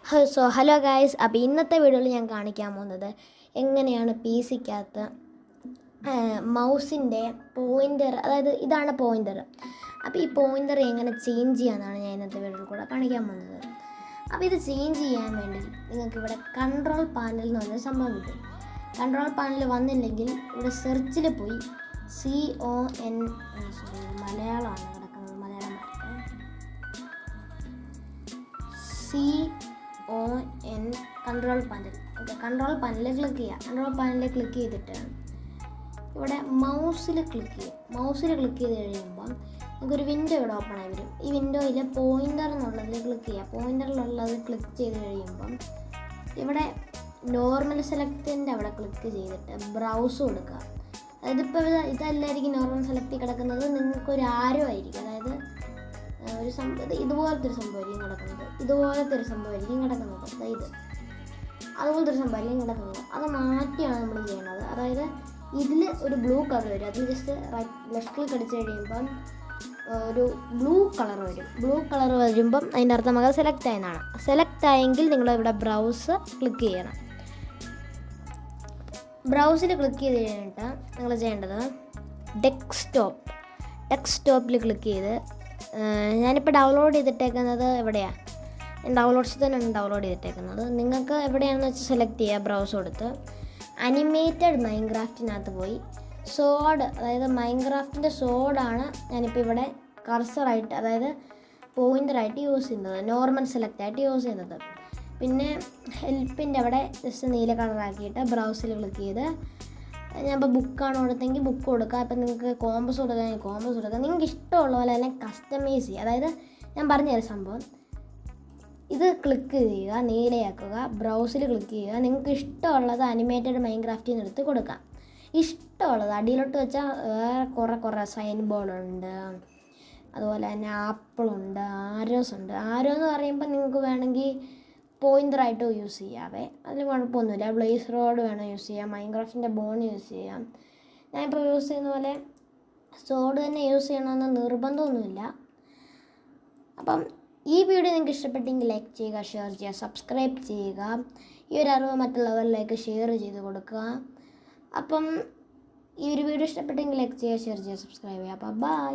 Hello guys. അപ്പോൾ ഇന്നത്തെ വീഡിയോയിൽ ഞാൻ കാണിക്കാൻ പോകുന്നത് എങ്ങനെയാണ് പി സിക്കകത്ത് മൗസിൻ്റെ പോയിൻ്റർ, അതായത് ഇതാണ് പോയിൻ്റർ. അപ്പോൾ ഈ പോയിൻ്റർ എങ്ങനെ ചേഞ്ച് ചെയ്യാമെന്നാണ് ഞാൻ ഇന്നത്തെ വീഡിയോയിൽ കൂടെ കാണിക്കാൻ പോകുന്നത്. അപ്പോൾ ഇത് ചേഞ്ച് ചെയ്യാൻ വേണ്ടി നിങ്ങൾക്ക് ഇവിടെ കൺട്രോൾ പാനൽ എന്ന് പറഞ്ഞൊരു സംഭവം കിട്ടും. കൺട്രോൾ പാനൽ വന്നില്ലെങ്കിൽ ഇവിടെ സെർച്ചിൽ പോയി മലയാളമാണ് കിടക്കുന്നത്, Malayalam CON control panel. Okay, control പാനലിൽ ക്ലിക്ക് ചെയ്യുക. കൺട്രോൾ പാനലിൽ ക്ലിക്ക് ചെയ്തിട്ട് ഇവിടെ മൗസിൽ ക്ലിക്ക് ചെയ്യുക. മൗസിൽ ക്ലിക്ക് ചെയ്ത് കഴിയുമ്പോൾ നമുക്കൊരു വിൻഡോ ഇവിടെ ഓപ്പൺ ആയി വരും. ഈ വിൻഡോയിൽ പോയിൻ്റർ എന്നുള്ളതിൽ ക്ലിക്ക് ചെയ്യുക. പോയിൻ്ററിലുള്ളത് ക്ലിക്ക് ചെയ്ത് കഴിയുമ്പം ഇവിടെ നോർമൽ സെലക്റ്റിൻ്റെ അവിടെ ക്ലിക്ക് ചെയ്തിട്ട് ബ്രൗസ് കൊടുക്കുക. അതായത് ഇപ്പോൾ ഇതല്ലായിരിക്കും നോർമൽ സെലക്റ്റ് കിടക്കുന്നത്, നിങ്ങൾക്കൊരു ആരോ ആയിരിക്കും. അതായത് ഒരു ഇതുപോലത്തെ ഒരു സംഭവമായിരിക്കും കിടക്കുന്നത്, ഇതുപോലത്തെ ഒരു സംഭവമായിരിക്കും കിടക്കുന്നത്. അതായത് അതുപോലത്തെ ഒരു സംഭവമായിരിക്കും കിടക്കുന്നത്. അത് മാറ്റിയാണ് നമ്മൾ ചെയ്യേണ്ടത്. അതായത് ഇതിൽ ഒരു ബ്ലൂ കളർ വരും. അതിൽ ജസ്റ്റ് ലെഫ്റ്റ് ക്ലിക്ക് അടിച്ച് കഴിയുമ്പം ഒരു ബ്ലൂ കളർ വരും. ബ്ലൂ കളർ വരുമ്പം അതിൻ്റെ അർത്ഥം നമുക്ക് സെലക്ട് ആയെന്നാണ്. സെലക്ട് ആയെങ്കിൽ നിങ്ങൾ ഇവിടെ ബ്രൗസ് ക്ലിക്ക് ചെയ്യണം. ബ്രൗസിൽ ക്ലിക്ക് ചെയ്ത് കഴിഞ്ഞിട്ട് നിങ്ങൾ ചെയ്യേണ്ടത് ഡെസ്ക്ടോപ്പിൽ ക്ലിക്ക് ചെയ്ത് ഞാനിപ്പോൾ ഡൗൺലോഡ് ചെയ്തിട്ടേക്കുന്നത് എവിടെയാണ്, ഡൗൺലോഡ്സിൽ തന്നെയാണ് ഡൗൺലോഡ് ചെയ്തിട്ടേക്കുന്നത്. നിങ്ങൾക്ക് എവിടെയാണെന്ന് വെച്ചാൽ സെലക്ട് ചെയ്യുക. ബ്രൗസ് കൊടുത്ത് അനിമേറ്റഡ് മൈൻക്രാഫ്റ്റിനകത്ത് പോയി സോഡ്, അതായത് മൈൻക്രാഫ്റ്റിൻ്റെ സോഡാണ് ഞാനിപ്പോൾ ഇവിടെ കർസറായിട്ട്, അതായത് പോയിൻ്ററായിട്ട് യൂസ് ചെയ്യുന്നത്, നോർമൽ സെലക്റ്റായിട്ട് യൂസ് ചെയ്യുന്നത്. പിന്നെ ഹെൽപ്പിൻ്റെ അവിടെ ജസ്റ്റ് നീല കളറാക്കിയിട്ട് ബ്രൗസിൽ ക്ലിക്ക് ചെയ്ത് ഞാനിപ്പോൾ ബുക്കാണ് കൊടുത്തെങ്കിൽ ബുക്ക് കൊടുക്കുക. ഇപ്പം നിങ്ങൾക്ക് കോമ്പസ് കൊടുക്കുകയാണെങ്കിൽ കോമ്പസ് കൊടുക്കുക. നിങ്ങൾക്ക് ഇഷ്ടമുള്ള പോലെ തന്നെ കസ്റ്റമൈസ് ചെയ്യുക. അതായത് ഞാൻ പറഞ്ഞുതരാം സംഭവം. ഇത് ക്ലിക്ക് ചെയ്യുക, നീലയാക്കുക, ബ്രൗസിൽ ക്ലിക്ക് ചെയ്യുക. നിങ്ങൾക്ക് ഇഷ്ടമുള്ളത് അനിമേറ്റഡ് മൈൻക്രാഫ്റ്റിൽ നിന്ന് എടുത്ത് കൊടുക്കാം. ഇഷ്ടമുള്ളത് അടിയിലോട്ട് വെച്ചാൽ വേറെ കുറേ സൈൻ ബോർഡുണ്ട്, അതുപോലെ തന്നെ ആപ്പിളുണ്ട്, ആരോസ് ഉണ്ട്. ആരോ എന്ന് പറയുമ്പോൾ നിങ്ങൾക്ക് വേണമെങ്കിൽ പോയിൻ്ററായിട്ട് യൂസ് ചെയ്യാവേ, അതിൽ കുഴപ്പമൊന്നുമില്ല. ബ്ലേസ് റോഡ് വേണം യൂസ് ചെയ്യാം, മൈൻക്രാഫ്റ്റിൻ്റെ ബോൺ യൂസ് ചെയ്യാം. ഞാനിപ്പോൾ യൂസ് ചെയ്യുന്ന പോലെ സോഡ് തന്നെ യൂസ് ചെയ്യണമെന്ന് നിർബന്ധമൊന്നുമില്ല. അപ്പം ഈ വീഡിയോ നിങ്ങൾക്ക് ഇഷ്ടപ്പെട്ടെങ്കിൽ ലൈക്ക് ചെയ്യുക, ഷെയർ ചെയ്യുക, സബ്സ്ക്രൈബ് ചെയ്യുക. ഈ ഒരു അറിവ് മറ്റുള്ളവരിലേക്ക് ഷെയർ ചെയ്ത് കൊടുക്കുക. അപ്പം ഈ ഒരു വീഡിയോ ഇഷ്ടപ്പെട്ടെങ്കിൽ ലൈക്ക് ചെയ്യുക, ഷെയർ ചെയ്യുക, സബ്സ്ക്രൈബ് ചെയ്യുക. അപ്പം ബൈ.